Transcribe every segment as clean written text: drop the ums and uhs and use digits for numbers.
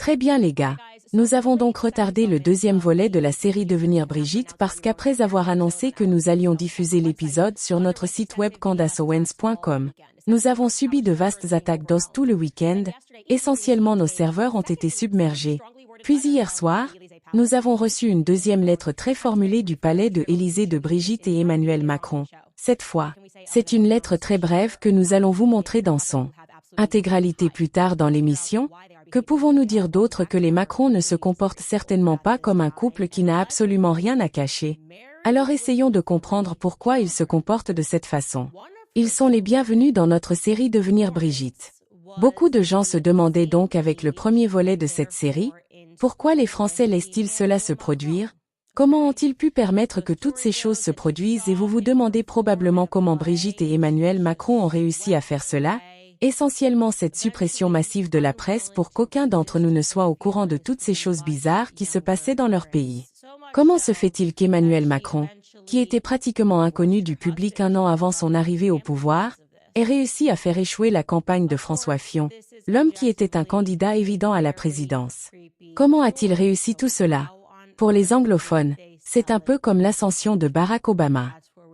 Très bien les gars. Nous avons donc retardé le deuxième volet de la série Devenir Brigitte parce qu'après avoir annoncé que nous allions diffuser l'épisode sur notre site web candaceowens.com, nous avons subi de vastes attaques DOS tout le week-end, essentiellement nos serveurs ont été submergés. Puis hier soir, nous avons reçu une deuxième lettre très formulée du palais de Élysée de Brigitte et Emmanuel Macron. Cette fois, c'est une lettre très brève que nous allons vous montrer dans son intégralité plus tard dans l'émission. Que pouvons-nous dire d'autre que les Macron ne se comportent certainement pas comme un couple qui n'a absolument rien à cacher? Alors essayons de comprendre pourquoi ils se comportent de cette façon. Ils sont les bienvenus dans notre série Devenir Brigitte. Beaucoup de gens se demandaient donc avec le premier volet de cette série, pourquoi les Français laissent-ils cela se produire? Comment ont-ils pu permettre que toutes ces choses se produisent et vous vous demandez probablement comment Brigitte et Emmanuel Macron ont réussi à faire cela? Essentiellement cette suppression massive de la presse pour qu'aucun d'entre nous ne soit au courant de toutes ces choses bizarres qui se passaient dans leur pays. Comment se fait-il qu'Emmanuel Macron, qui était pratiquement inconnu du public un an avant son arrivée au pouvoir, ait réussi à faire échouer la campagne de François Fillon, l'homme qui était un candidat évident à la présidence? Comment a-t-il réussi tout cela? Pour les anglophones, c'est un peu comme l'ascension de Barack Obama.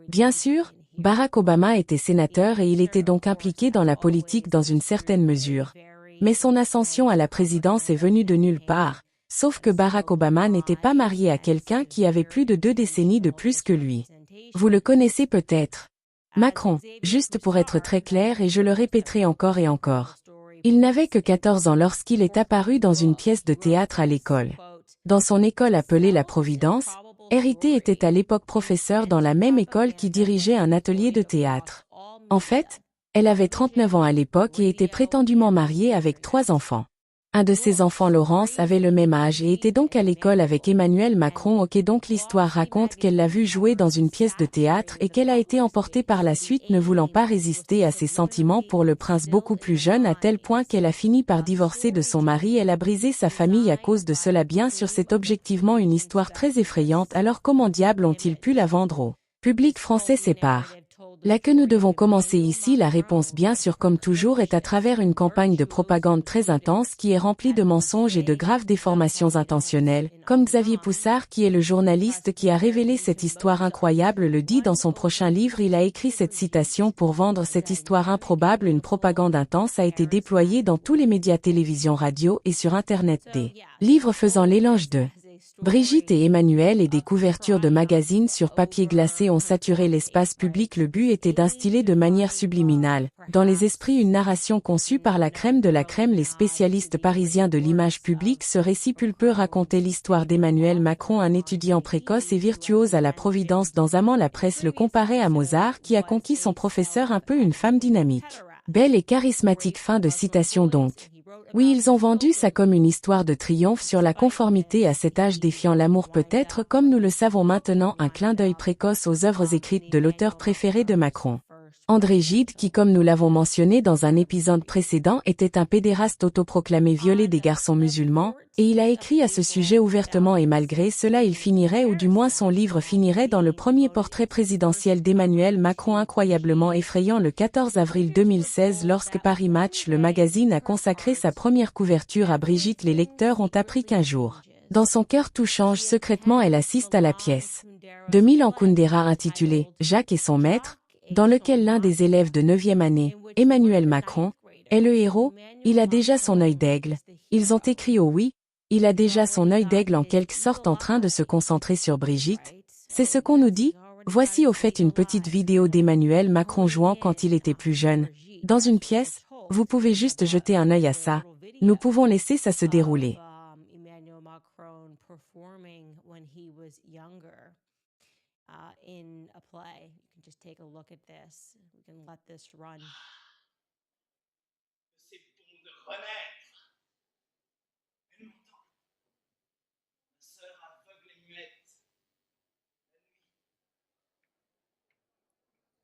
Bien sûr, Barack Obama était sénateur et il était donc impliqué dans la politique dans une certaine mesure. Mais son ascension à la présidence est venue de nulle part, sauf que Barack Obama n'était pas marié à quelqu'un qui avait plus de 2 décennies de plus que lui. Vous le connaissez peut-être. Macron, juste pour être très clair et je le répéterai encore et encore. Il n'avait que 14 ans lorsqu'il est apparu dans une pièce de théâtre à l'école. Dans son école appelée La Providence, Hérité était à l'époque professeur dans la même école qui dirigeait un atelier de théâtre. En fait, elle avait 39 ans à l'époque et était prétendument mariée avec 3 enfants. Un de ses enfants, Laurence, avait le même âge et était donc à l'école avec Emmanuel Macron. Ok, donc l'histoire raconte qu'elle l'a vu jouer dans une pièce de théâtre et qu'elle a été emportée par la suite, ne voulant pas résister à ses sentiments pour le prince beaucoup plus jeune à tel point qu'elle a fini par divorcer de son mari. Elle a brisé sa famille à cause de cela. Bien sûr, c'est objectivement une histoire très effrayante. Alors comment diable ont-ils pu la vendre au public français? Sépare. Là que nous devons commencer ici, la réponse bien sûr comme toujours est à travers une campagne de propagande très intense qui est remplie de mensonges et de graves déformations intentionnelles, comme Xavier Poussard qui est le journaliste qui a révélé cette histoire incroyable le dit dans son prochain livre. Il a écrit cette citation pour vendre cette histoire improbable. Une propagande intense a été déployée dans tous les médias, télévision, radio et sur Internet. Des livres faisant l'éloge de Brigitte et Emmanuel et des couvertures de magazines sur papier glacé ont saturé l'espace public. Le but était d'instiller de manière subliminale, dans les esprits, une narration conçue par la crème de la crème. Les spécialistes parisiens de l'image publique. Ce récit pulpeux racontait l'histoire d'Emmanuel Macron, un étudiant précoce et virtuose à la Providence. Dans Amant, la presse le comparait à Mozart qui a conquis son professeur, un peu une femme dynamique, belle et charismatique. Fin de citation donc. Oui, ils ont vendu ça comme une histoire de triomphe sur la conformité à cet âge défiant l'amour, peut-être comme nous le savons maintenant, un clin d'œil précoce aux œuvres écrites de l'auteur préféré de Macron, André Gide, qui, comme nous l'avons mentionné dans un épisode précédent, était un pédéraste autoproclamé, violé des garçons musulmans, et il a écrit à ce sujet ouvertement, et malgré cela il finirait, ou du moins son livre finirait, dans le premier portrait présidentiel d'Emmanuel Macron, incroyablement effrayant, le 14 avril 2016 lorsque Paris Match, le magazine, a consacré sa première couverture à Brigitte. Les lecteurs ont appris qu'un jour, dans son cœur, tout change. Secrètement, elle assiste à la pièce de Milan Kundera intitulée « Jacques et son maître », dans lequel l'un des élèves de 9e année, Emmanuel Macron, est le héros. Il a déjà son œil d'aigle. Ils ont écrit au oui, il a déjà son œil d'aigle, en quelque sorte en train de se concentrer sur Brigitte. C'est ce qu'on nous dit. Voici au fait une petite vidéo d'Emmanuel Macron jouant quand il était plus jeune, dans une pièce. Vous pouvez juste jeter un œil à ça. Nous pouvons laisser ça se dérouler. In a play. You can just take a look at this. We can let this run. C'est bon de renaître. Elle m'entend. Ma sœur aveugle et muette. La nuit.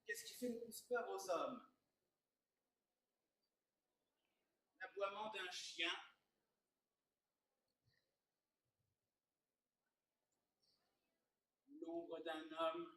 Qu'est-ce qui fait le plus peur aux hommes? L'aboiement d'un chien. L'ombre d'un homme.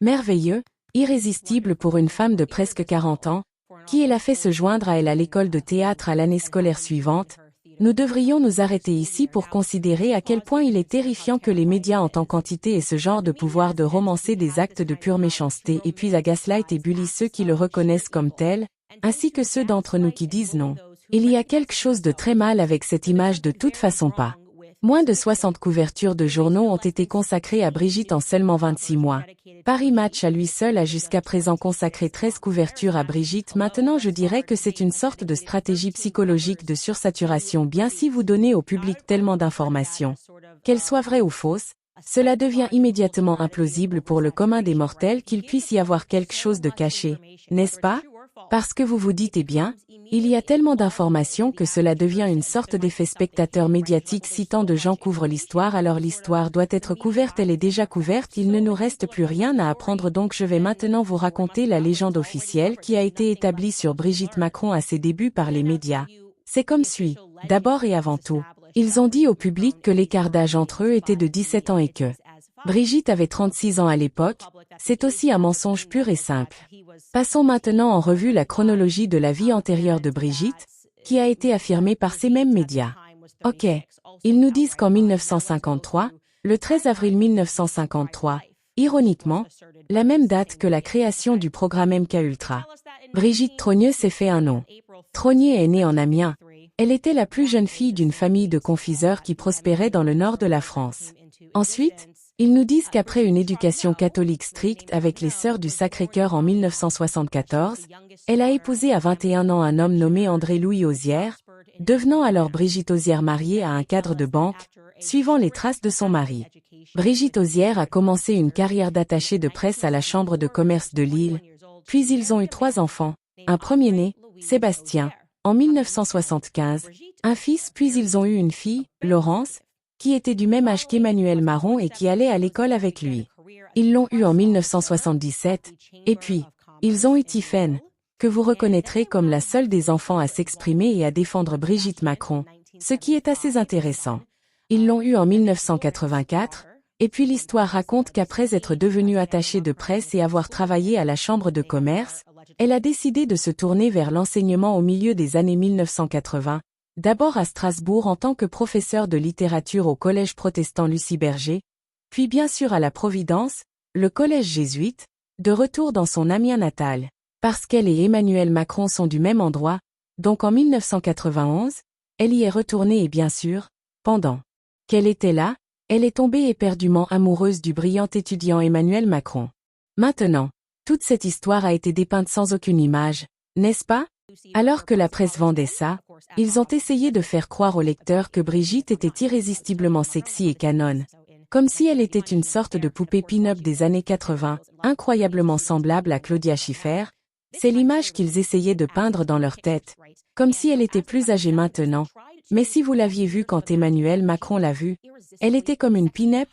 Merveilleux, irrésistible pour une femme de presque 40 ans, qui l'a fait se joindre à elle à l'école de théâtre à l'année scolaire suivante. Nous devrions nous arrêter ici pour considérer à quel point il est terrifiant que les médias en tant quantité aient ce genre de pouvoir de romancer des actes de pure méchanceté et puis à gaslight et bully ceux qui le reconnaissent comme tel, ainsi que ceux d'entre nous qui disent non. Il y a quelque chose de très mal avec cette image de toute façon pas. Moins de 60 couvertures de journaux ont été consacrées à Brigitte en seulement 26 mois. Paris Match à lui seul a jusqu'à présent consacré 13 couvertures à Brigitte. Maintenant je dirais que c'est une sorte de stratégie psychologique de sursaturation. Bien si vous donnez au public tellement d'informations, qu'elles soient vraies ou fausses, cela devient immédiatement implausible pour le commun des mortels qu'il puisse y avoir quelque chose de caché, n'est-ce pas? Parce que vous vous dites eh bien, il y a tellement d'informations que cela devient une sorte d'effet spectateur médiatique si tant de gens couvrent l'histoire alors l'histoire doit être couverte elle est déjà couverte il ne nous reste plus rien à apprendre donc je vais maintenant vous raconter la légende officielle qui a été établie sur Brigitte Macron à ses débuts par les médias. C'est comme suit. D'abord et avant tout, ils ont dit au public que l'écart d'âge entre eux était de 17 ans et que Brigitte avait 36 ans à l'époque, c'est aussi un mensonge pur et simple. Passons maintenant en revue la chronologie de la vie antérieure de Brigitte, qui a été affirmée par ces mêmes médias. Ok. Ils nous disent qu'en 1953, le 13 avril 1953, ironiquement, la même date que la création du programme MKUltra, Brigitte Trogneux s'est fait un nom. Trogneux est née en Amiens. Elle était la plus jeune fille d'une famille de confiseurs qui prospérait dans le nord de la France. Ensuite, ils nous disent qu'après une éducation catholique stricte avec les Sœurs du Sacré-Cœur en 1974, elle a épousé à 21 ans un homme nommé André-Louis Ozière, devenant alors Brigitte Ozière mariée à un cadre de banque, suivant les traces de son mari. Brigitte Ozière a commencé une carrière d'attachée de presse à la Chambre de commerce de Lille, puis ils ont eu 3 enfants, un premier-né, Sébastien, en 1975, un fils puis ils ont eu une fille, Laurence, qui était du même âge qu'Emmanuel Marron et qui allait à l'école avec lui. Ils l'ont eu en 1977, et puis, ils ont eu Tiphaine, que vous reconnaîtrez comme la seule des enfants à s'exprimer et à défendre Brigitte Macron, ce qui est assez intéressant. Ils l'ont eu en 1984, et puis l'histoire raconte qu'après être devenue attachée de presse et avoir travaillé à la Chambre de commerce, elle a décidé de se tourner vers l'enseignement au milieu des années 1980, d'abord à Strasbourg en tant que professeur de littérature au collège protestant Lucie Berger, puis bien sûr à la Providence, le collège jésuite, de retour dans son Amiens natal, parce qu'elle et Emmanuel Macron sont du même endroit, donc en 1991, elle y est retournée et bien sûr, pendant qu'elle était là, elle est tombée éperdument amoureuse du brillant étudiant Emmanuel Macron. Maintenant, toute cette histoire a été dépeinte sans aucune image, n'est-ce pas? Alors que la presse vendait ça, ils ont essayé de faire croire aux lecteurs que Brigitte était irrésistiblement sexy et canonne, comme si elle était une sorte de poupée pin-up des années 80, incroyablement semblable à Claudia Schiffer. C'est l'image qu'ils essayaient de peindre dans leur tête, comme si elle était plus âgée maintenant. Mais si vous l'aviez vue quand Emmanuel Macron l'a vue, elle était comme une pin-up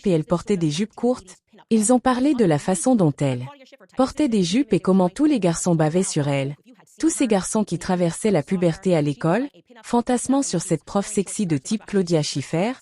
et elle portait des jupes courtes. Ils ont parlé de la façon dont elle portait des jupes et comment tous les garçons bavaient sur elle. Tous ces garçons qui traversaient la puberté à l'école, fantasmant sur cette prof sexy de type Claudia Schiffer,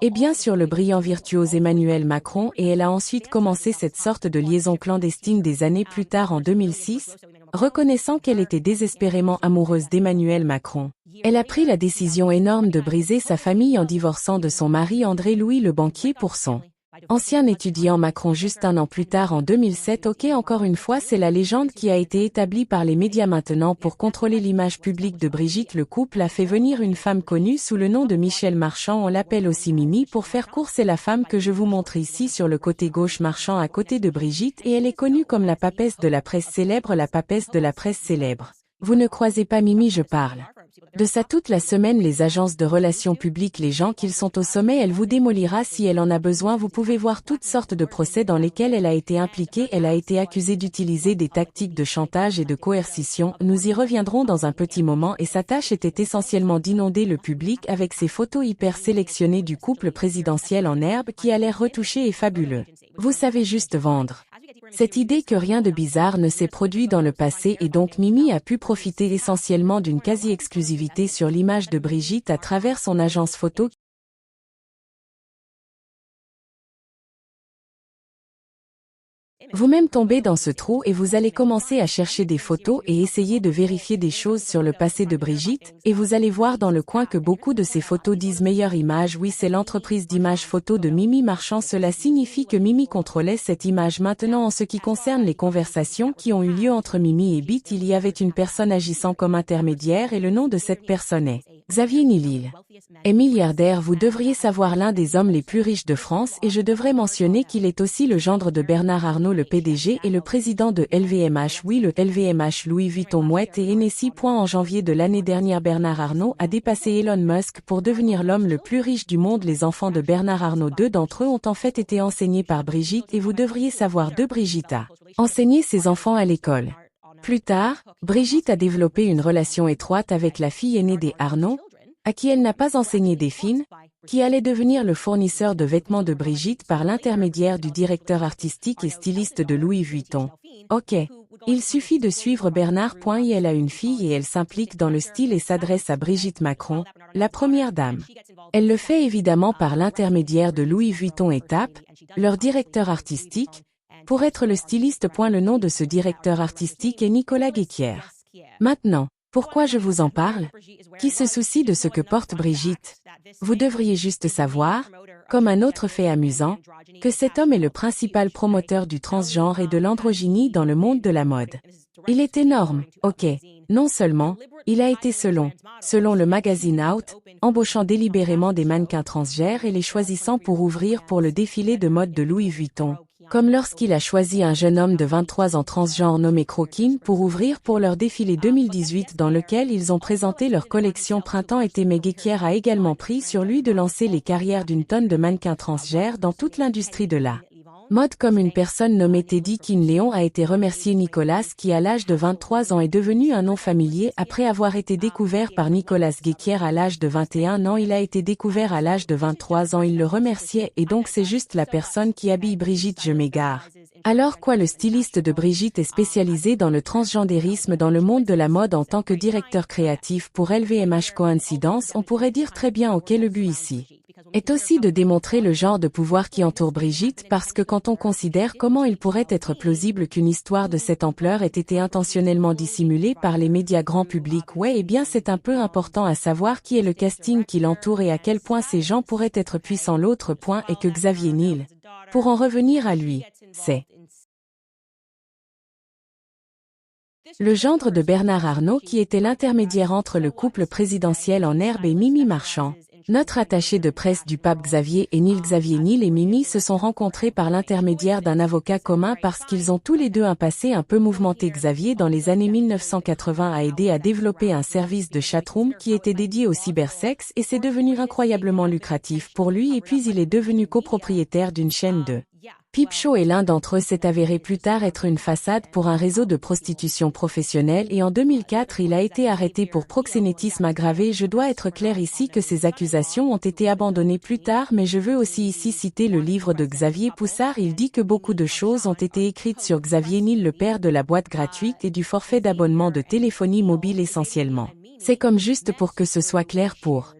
et bien sur le brillant virtuose Emmanuel Macron et elle a ensuite commencé cette sorte de liaison clandestine des années plus tard en 2006, reconnaissant qu'elle était désespérément amoureuse d'Emmanuel Macron. Elle a pris la décision énorme de briser sa famille en divorçant de son mari André-Louis le banquier pour son ancien étudiant Macron juste un an plus tard en 2007. Ok, encore une fois c'est la légende qui a été établie par les médias maintenant pour contrôler l'image publique de Brigitte. Le couple a fait venir une femme connue sous le nom de Michel Marchand, on l'appelle aussi Mimi pour faire court, c'est la femme que je vous montre ici sur le côté gauche, Marchand à côté de Brigitte et elle est connue comme la papesse de la presse célèbre, la papesse de la presse célèbre. Vous ne croisez pas Mimi, je parle de ça toute la semaine, les agences de relations publiques, les gens qu'ils sont au sommet, elle vous démolira si elle en a besoin. Vous pouvez voir toutes sortes de procès dans lesquels elle a été impliquée, elle a été accusée d'utiliser des tactiques de chantage et de coercition, nous y reviendrons dans un petit moment et sa tâche était essentiellement d'inonder le public avec ces photos hyper sélectionnées du couple présidentiel en herbe qui a l'air retouché et fabuleux. Vous savez juste vendre cette idée que rien de bizarre ne s'est produit dans le passé et donc Mimi a pu profiter essentiellement d'une quasi-exclusivité sur l'image de Brigitte à travers son agence photo. Vous-même tombez dans ce trou et vous allez commencer à chercher des photos et essayer de vérifier des choses sur le passé de Brigitte, et vous allez voir dans le coin que beaucoup de ces photos disent meilleure image. Oui, c'est l'entreprise d'image photo de Mimi Marchand. Cela signifie que Mimi contrôlait cette image. Maintenant, en ce qui concerne les conversations qui ont eu lieu entre Mimi et Bit, il y avait une personne agissant comme intermédiaire et le nom de cette personne est Xavier Niel. Est milliardaire. Vous devriez savoir, l'un des hommes les plus riches de France, et je devrais mentionner qu'il est aussi le gendre de Bernard Arnault, le PDG et le président de LVMH. Oui, le LVMH, Louis Vuitton, Mouette et Hennessy. En janvier de l'année dernière, Bernard Arnault a dépassé Elon Musk pour devenir l'homme le plus riche du monde. Les enfants de Bernard Arnault, 2 d'entre eux ont en fait été enseignés par Brigitte, et vous devriez savoir de Brigitte a enseigné ses enfants à l'école. Plus tard, Brigitte a développé une relation étroite avec la fille aînée des Arnault, à qui elle n'a pas enseigné des filles, qui allait devenir le fournisseur de vêtements de Brigitte par l'intermédiaire du directeur artistique et styliste de Louis Vuitton. Ok. Il suffit de suivre Bernard. Elle a une fille et elle s'implique dans le style et s'adresse à Brigitte Macron, la première dame. Elle le fait évidemment par l'intermédiaire de Louis Vuitton et TAP, leur directeur artistique, pour être le styliste. Le nom de ce directeur artistique est Nicolas Guéquière. Maintenant, pourquoi je vous en parle? Qui se soucie de ce que porte Brigitte? Vous devriez juste savoir, comme un autre fait amusant, que cet homme est le principal promoteur du transgenre et de l'androgynie dans le monde de la mode. Il est énorme, ok. Non seulement, il a été selon le magazine Out, embauchant délibérément des mannequins transgenres et les choisissant pour ouvrir pour le défilé de mode de Louis Vuitton. Comme lorsqu'il a choisi un jeune homme de 23 ans transgenre nommé Croquin pour ouvrir pour leur défilé 2018 dans lequel ils ont présenté leur collection printemps-été. Mais Guéquière a également pris sur lui de lancer les carrières d'une tonne de mannequins transgenres dans toute l'industrie de la mode. Comme une personne nommée Teddy King-Léon a été remercié. Nicolas, qui à l'âge de 23 ans est devenu un nom familier après avoir été découvert par Nicolas Guéquière à l'âge de 21 ans. Il a été découvert à l'âge de 23 ans, il le remerciait, et donc c'est juste la personne qui habille Brigitte. Je m'égare. Alors quoi? Le styliste de Brigitte est spécialisé dans le transgendérisme dans le monde de la mode en tant que directeur créatif pour LVMH. Coïncidence? On pourrait dire très bien. Ok, le but ici est aussi de démontrer le genre de pouvoir qui entoure Brigitte, parce que quand on considère comment il pourrait être plausible qu'une histoire de cette ampleur ait été intentionnellement dissimulée par les médias grand public, eh bien c'est un peu important à savoir qui est le casting qui l'entoure et à quel point ces gens pourraient être puissants. L'autre point est que Xavier Niel, pour en revenir à lui, c'est le gendre de Bernard Arnault qui était l'intermédiaire entre le couple présidentiel en herbe et Mimi Marchand. Notre attaché de presse du pape Xavier et Niel. Xavier Niel et Mimi se sont rencontrés par l'intermédiaire d'un avocat commun parce qu'ils ont tous les deux un passé un peu mouvementé. Xavier, dans les années 1980, a aidé à développer un service de chatroom qui était dédié au cybersexe et c'est devenu incroyablement lucratif pour lui, et puis il est devenu copropriétaire d'une chaîne de Peep Show et l'un d'entre eux s'est avéré plus tard être une façade pour un réseau de prostitution professionnelle, et en 2004 il a été arrêté pour proxénétisme aggravé. Je dois être clair ici que ces accusations ont été abandonnées plus tard, mais je veux aussi ici citer le livre de Xavier Poussard. Il dit que beaucoup de choses ont été écrites sur Xavier Niel, le père de la boîte gratuite et du forfait d'abonnement de téléphonie mobile essentiellement. C'est comme juste pour que ce soit clair pour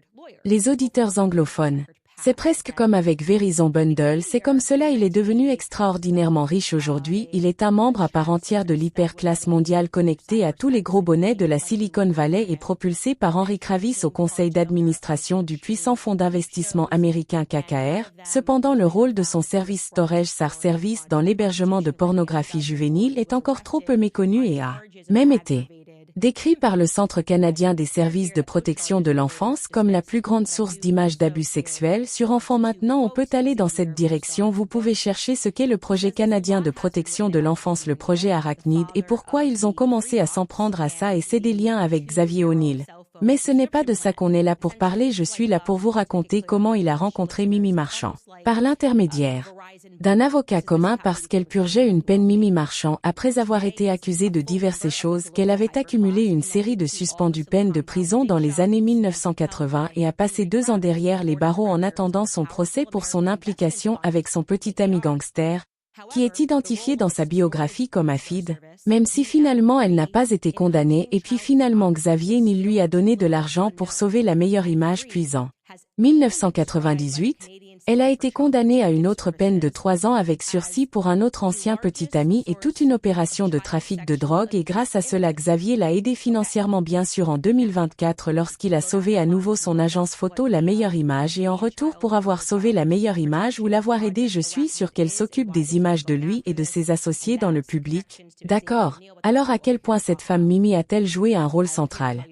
les auditeurs anglophones. C'est presque comme avec Verizon Bundle, c'est comme cela. Il est devenu extraordinairement riche aujourd'hui. Il est un membre à part entière de l'hyperclasse mondiale, connecté à tous les gros bonnets de la Silicon Valley et propulsé par Henry Kravis au conseil d'administration du puissant fonds d'investissement américain KKR. Cependant, le rôle de son service storage SAR service dans l'hébergement de pornographie juvénile est encore trop peu méconnu et a même été décrit par le Centre canadien des services de protection de l'enfance comme la plus grande source d'images d'abus sexuels sur enfants. Maintenant, on peut aller dans cette direction. Vous pouvez chercher ce qu'est le projet canadien de protection de l'enfance, le projet Arachnid, et pourquoi ils ont commencé à s'en prendre à ça, et c'est des liens avec Xavier Niel. Mais ce n'est pas de ça qu'on est là pour parler. Je suis là pour vous raconter comment il a rencontré Mimi Marchand. Par l'intermédiaire d'un avocat commun, parce qu'elle purgeait une peine. Mimi Marchand, après avoir été accusée de diverses choses, qu'elle avait accumulé une série de suspendus peines de prison dans les années 1980 et a passé 2 ans derrière les barreaux en attendant son procès pour son implication avec son petit ami gangster, qui est identifié dans sa biographie comme Afid, même si finalement elle n'a pas été condamnée. Et puis finalement Xavier Niel lui a donné de l'argent pour sauver la meilleure image, puis en 1998, Elle a été condamnée à une autre peine de 3 ans avec sursis pour un autre ancien petit ami et toute une opération de trafic de drogue et grâce à cela Xavier l'a aidé financièrement bien sûr en 2024 lorsqu'il a sauvé à nouveau son agence photo La Meilleure Image et en retour pour avoir sauvé La Meilleure Image ou l'avoir aidé je suis sûre qu'elle s'occupe des images de lui et de ses associés dans le public. D'accord. Alors à quel point cette femme Mimi a-t-elle joué un rôle central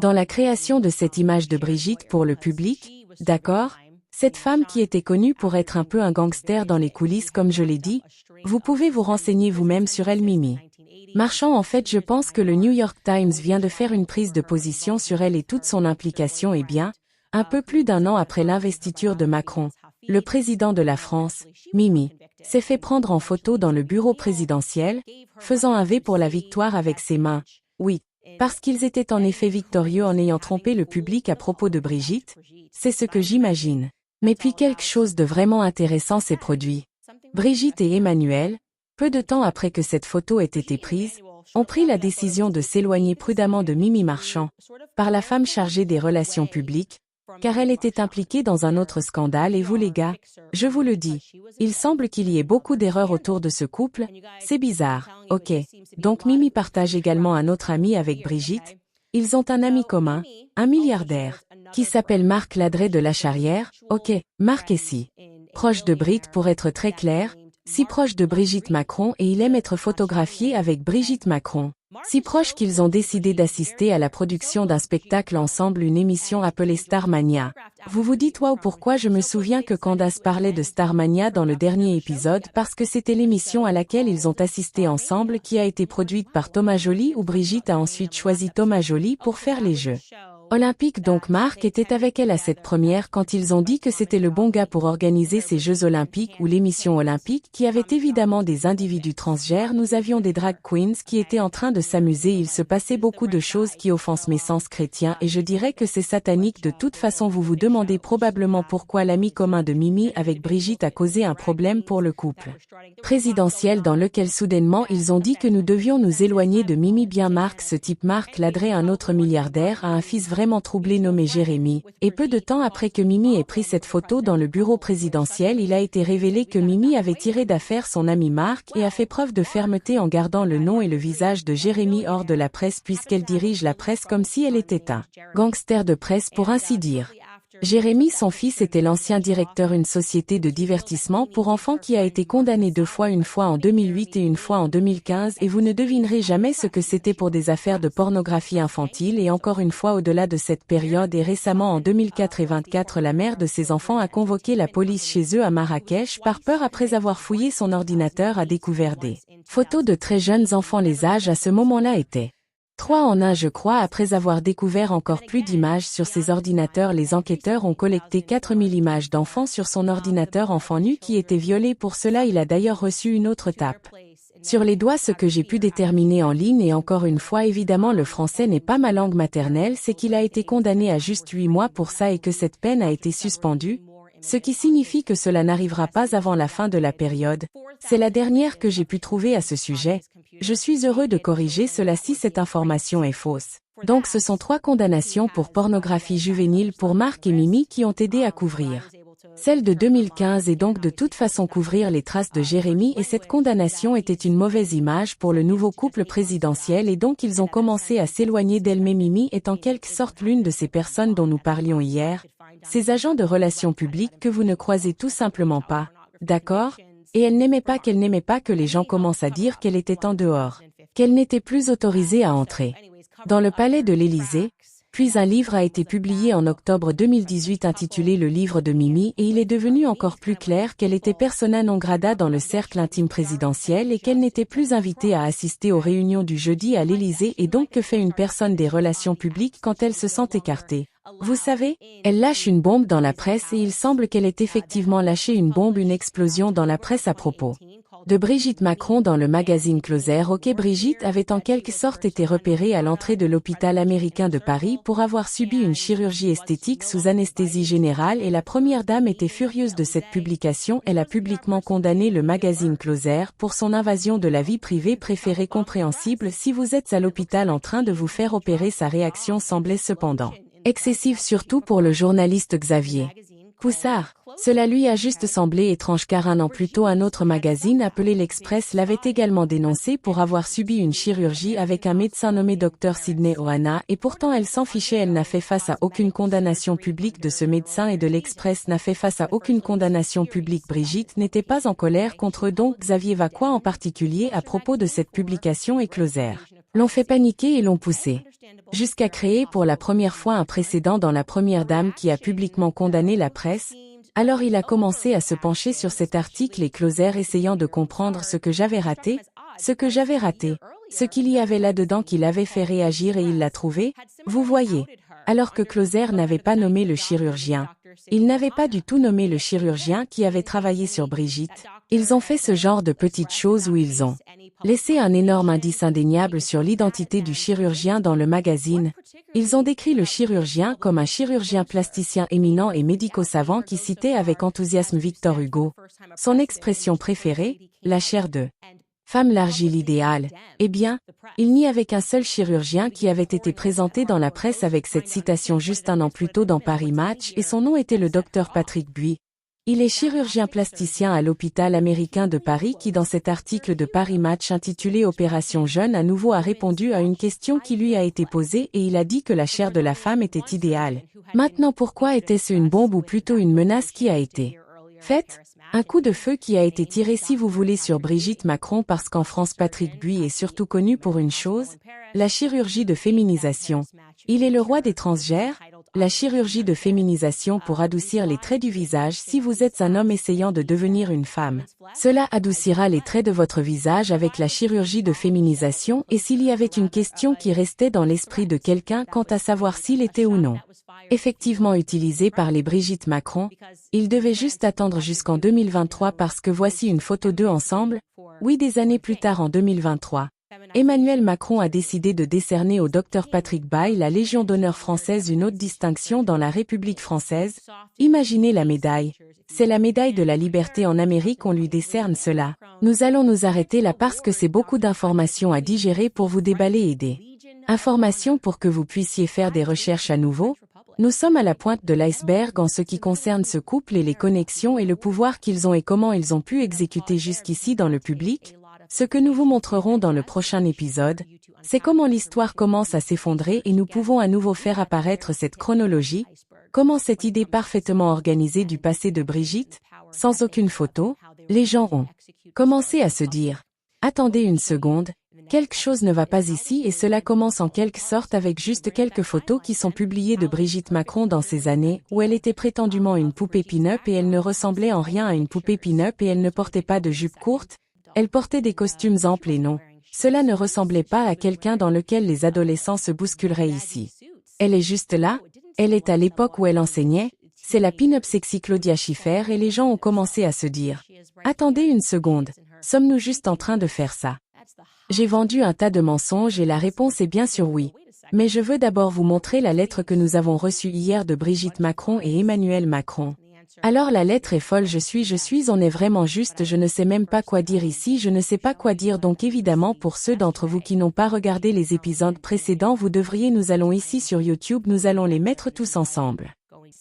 dans la création de cette image de Brigitte pour le public? D'accord. Cette femme qui était connue pour être un peu un gangster dans les coulisses comme je l'ai dit, vous pouvez vous renseigner vous-même sur elle Mimi. Marchand en fait je pense que le New York Times vient de faire une prise de position sur elle et toute son implication et bien, un peu plus d'1 an après l'investiture de Macron, le président de la France, Mimi, s'est fait prendre en photo dans le bureau présidentiel, faisant un V pour la victoire avec ses mains. Oui, parce qu'ils étaient en effet victorieux en ayant trompé le public à propos de Brigitte, c'est ce que j'imagine. Mais puis quelque chose de vraiment intéressant s'est produit. Brigitte et Emmanuel, peu de temps après que cette photo ait été prise, ont pris la décision de s'éloigner prudemment de Mimi Marchand, par la femme chargée des relations publiques, car elle était impliquée dans un autre scandale et vous les gars, je vous le dis, il semble qu'il y ait beaucoup d'erreurs autour de ce couple, c'est bizarre, ok. Donc Mimi partage également un autre ami avec Brigitte, ils ont un ami commun, un milliardaire, qui s'appelle Marc Ladret de La Charrière, ok, Marc est si proche de Brit pour être très clair, si proche de Brigitte Macron et il aime être photographié avec Brigitte Macron. Si proche qu'ils ont décidé d'assister à la production d'un spectacle ensemble une émission appelée Starmania. Vous vous dites waouh pourquoi je me souviens que Candace parlait de Starmania dans le dernier épisode parce que c'était l'émission à laquelle ils ont assisté ensemble qui a été produite par Thomas Joly où Brigitte a ensuite choisi Thomas Joly pour faire les Jeux Olympiques donc Marc était avec elle à cette première quand ils ont dit que c'était le bon gars pour organiser ces Jeux Olympiques ou l'émission olympique qui avait évidemment des individus transgères nous avions des drag queens qui étaient en train de s'amuser il se passait beaucoup de choses qui offensent mes sens chrétiens et je dirais que c'est satanique de toute façon vous vous demandez probablement pourquoi l'ami commun de Mimi avec Brigitte a causé un problème pour le couple présidentiel dans lequel soudainement ils ont dit que nous devions nous éloigner de Mimi bien Marc ce type Marc Ladret un autre milliardaire a un fils vraiment troublé nommé Jérémy, et peu de temps après que Mimi ait pris cette photo dans le bureau présidentiel il a été révélé que Mimi avait tiré d'affaire son ami Marc et a fait preuve de fermeté en gardant le nom et le visage de Jérémy hors de la presse puisqu'elle dirige la presse comme si elle était un gangster de presse pour ainsi dire. Jérémy, son fils, était l'ancien directeur d'une société de divertissement pour enfants qui a été condamné 2 fois, une fois en 2008 et une fois en 2015 et vous ne devinerez jamais ce que c'était pour des affaires de pornographie infantile et encore une fois au-delà de cette période et récemment en 2004 et 24 la mère de ses enfants a convoqué la police chez eux à Marrakech par peur après avoir fouillé son ordinateur a découvert des photos de très jeunes enfants les âges à ce moment-là étaient 3 en 1 je crois après avoir découvert encore plus d'images sur ses ordinateurs les enquêteurs ont collecté 4000 images d'enfants sur son ordinateur enfant nu qui était violé pour cela il a d'ailleurs reçu une autre tape sur les doigts ce que j'ai pu déterminer en ligne et encore une fois évidemment le français n'est pas ma langue maternelle c'est qu'il a été condamné à juste 8 mois pour ça et que cette peine a été suspendue ce qui signifie que cela n'arrivera pas avant la fin de la période. C'est la dernière que j'ai pu trouver à ce sujet. Je suis heureux de corriger cela si cette information est fausse. Donc ce sont 3 condamnations pour pornographie juvénile pour Marc et Mimi qui ont aidé à couvrir. Celle de 2015 et donc de toute façon couvrir les traces de Jérémy et cette condamnation était une mauvaise image pour le nouveau couple présidentiel et donc ils ont commencé à s'éloigner d'elle mais Mimi est en quelque sorte l'une de ces personnes dont nous parlions hier, ces agents de relations publiques que vous ne croisez tout simplement pas, d'accord? Et elle n'aimait pas que les gens commencent à dire qu'elle était en dehors, qu'elle n'était plus autorisée à entrer dans le palais de l'Élysée. Puis un livre a été publié en octobre 2018 intitulé Le livre de Mimi et il est devenu encore plus clair qu'elle était persona non grata dans le cercle intime présidentiel et qu'elle n'était plus invitée à assister aux réunions du jeudi à l'Élysée et donc que fait une personne des relations publiques quand elle se sent écartée. Vous savez, elle lâche une bombe dans la presse et il semble qu'elle ait effectivement lâché une bombe, une explosion dans la presse à propos de Brigitte Macron dans le magazine Closer. Ok, Brigitte avait en quelque sorte été repérée à l'entrée de l'hôpital américain de Paris pour avoir subi une chirurgie esthétique sous anesthésie générale et la première dame était furieuse de cette publication. Elle a publiquement condamné le magazine Closer pour son invasion de la vie privée préférée compréhensible si vous êtes à l'hôpital en train de vous faire opérer. Sa réaction semblait cependant excessive surtout pour le journaliste Xavier Poussard. Cela lui a juste semblé étrange car un an plus tôt un autre magazine appelé l'Express l'avait également dénoncé pour avoir subi une chirurgie avec un médecin nommé Dr Sidney Ohana et pourtant elle s'en fichait, elle n'a fait face à aucune condamnation publique de ce médecin et de l'Express n'a fait face à aucune condamnation publique. Brigitte n'était pas en colère contre eux donc Xavier Vacqua en particulier à propos de cette publication et Closer l'ont fait paniquer et l'ont poussé jusqu'à créer pour la première fois un précédent dans la première dame qui a publiquement condamné la presse. Alors il a commencé à se pencher sur cet article et Closer essayant de comprendre ce que j'avais raté, ce qu'il y avait là-dedans qui l'avait fait réagir et il l'a trouvé, vous voyez. Alors que Closer n'avait pas nommé le chirurgien. Il n'avait pas du tout nommé le chirurgien qui avait travaillé sur Brigitte. Ils ont fait ce genre de petites choses où ils ont laissé un énorme indice indéniable sur l'identité du chirurgien dans le magazine. Ils ont décrit le chirurgien comme un chirurgien plasticien éminent et médico-savant qui citait avec enthousiasme Victor Hugo. Son expression préférée, la chair de femme l'argile idéale. Eh bien, il n'y avait qu'un seul chirurgien qui avait été présenté dans la presse avec cette citation juste un an plus tôt dans Paris Match et son nom était le docteur Patrick Buy. Il est chirurgien plasticien à l'hôpital américain de Paris qui dans cet article de Paris Match intitulé Opération Jeune à nouveau a répondu à une question qui lui a été posée et il a dit que la chair de la femme était idéale. Maintenant pourquoi était-ce une bombe ou plutôt une menace qui a été faite? Un coup de feu qui a été tiré si vous voulez sur Brigitte Macron parce qu'en France Patrick Buy est surtout connu pour une chose, la chirurgie de féminisation. Il est le roi des transgères, la chirurgie de féminisation pour adoucir les traits du visage si vous êtes un homme essayant de devenir une femme. Cela adoucira les traits de votre visage avec la chirurgie de féminisation et s'il y avait une question qui restait dans l'esprit de quelqu'un quant à savoir s'il était ou non effectivement utilisé par les Brigitte Macron, il devait juste attendre jusqu'en 2023 parce que voici une photo d'eux ensemble, oui des années plus tard en 2023. Emmanuel Macron a décidé de décerner au Dr Patrick Buy la Légion d'honneur française, une haute distinction dans la République française. Imaginez la médaille. C'est la médaille de la liberté en Amérique, on lui décerne cela. Nous allons nous arrêter là parce que c'est beaucoup d'informations à digérer pour vous déballer et des informations pour que vous puissiez faire des recherches à nouveau. Nous sommes à la pointe de l'iceberg en ce qui concerne ce couple et les connexions et le pouvoir qu'ils ont et comment ils ont pu exécuter jusqu'ici dans le public. Ce que nous vous montrerons dans le prochain épisode, c'est comment l'histoire commence à s'effondrer et nous pouvons à nouveau faire apparaître cette chronologie, comment cette idée parfaitement organisée du passé de Brigitte, sans aucune photo, les gens ont commencé à se dire « Attendez une seconde ». Quelque chose ne va pas ici et cela commence en quelque sorte avec juste quelques photos qui sont publiées de Brigitte Macron dans ces années où elle était prétendument une poupée pin-up et elle ne ressemblait en rien à une poupée pin-up et elle ne portait pas de jupe courte, elle portait des costumes amples et non. Cela ne ressemblait pas à quelqu'un dans lequel les adolescents se bousculeraient ici. Elle est juste là, elle est à l'époque où elle enseignait, c'est la pin-up sexy Claudia Schiffer et les gens ont commencé à se dire « Attendez une seconde, sommes-nous juste en train de faire ça ?» J'ai vendu un tas de mensonges et la réponse est bien sûr oui. Mais je veux d'abord vous montrer la lettre que nous avons reçue hier de Brigitte Macron et Emmanuel Macron. Alors la lettre est folle, je suis, on est vraiment juste, je ne sais même pas quoi dire ici, je ne sais pas quoi dire donc évidemment pour ceux d'entre vous qui n'ont pas regardé les épisodes précédents vous devriez, nous allons ici sur YouTube, nous allons les mettre tous ensemble.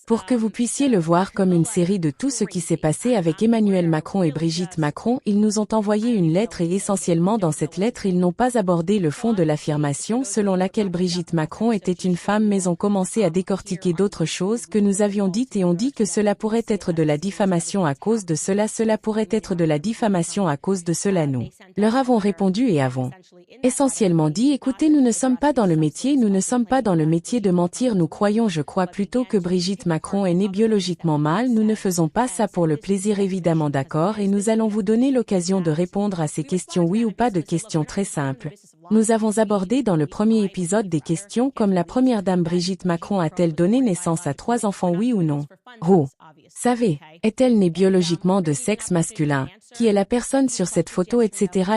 Pour que vous puissiez le voir comme une série de tout ce qui s'est passé avec Emmanuel Macron et Brigitte Macron, ils nous ont envoyé une lettre et essentiellement dans cette lettre ils n'ont pas abordé le fond de l'affirmation selon laquelle Brigitte Macron était une femme mais ont commencé à décortiquer d'autres choses que nous avions dites et ont dit que cela pourrait être de la diffamation à cause de cela, cela pourrait être de la diffamation à cause de cela. Nous leur avons répondu et avons essentiellement dit écoutez, nous ne sommes pas dans le métier, nous ne sommes pas dans le métier de mentir, nous croyons, je crois plutôt que Brigitte Macron est née biologiquement mâle, nous ne faisons pas ça pour le plaisir évidemment d'accord et nous allons vous donner l'occasion de répondre à ces questions oui ou pas, de questions très simples. Nous avons abordé dans le premier épisode des questions comme la première dame Brigitte Macron a-t-elle donné naissance à 3 enfants oui ou non? Savez, est-elle née biologiquement de sexe masculin? Qui est la personne sur cette photo etc.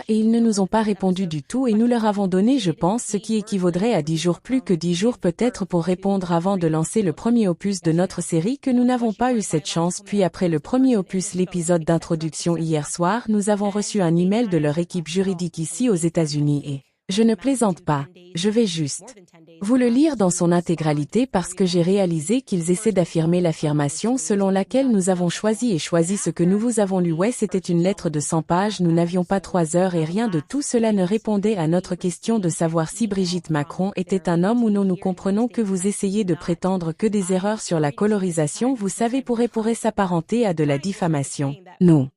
et ils ne nous ont pas répondu du tout et nous leur avons donné je pense ce qui équivaudrait à 10 jours, plus que 10 jours peut-être pour répondre avant de lancer le premier opus de notre série que nous n'avons pas eu cette chance puis après le premier opus l'épisode d'introduction hier soir nous avons reçu un email de leur équipe juridique ici aux États-Unis et Je ne plaisante pas, je vais juste vous le lire dans son intégralité parce que j'ai réalisé qu'ils essaient d'affirmer l'affirmation selon laquelle nous avons choisi ce que nous vous avons lu. Ouais, c'était une lettre de 100 pages, nous n'avions pas 3 heures et rien de tout cela ne répondait à notre question de savoir si Brigitte Macron était un homme ou non. Nous comprenons que vous essayez de prétendre que des erreurs sur la colorisation, vous savez, pourraient s'apparenter à de la diffamation. Nous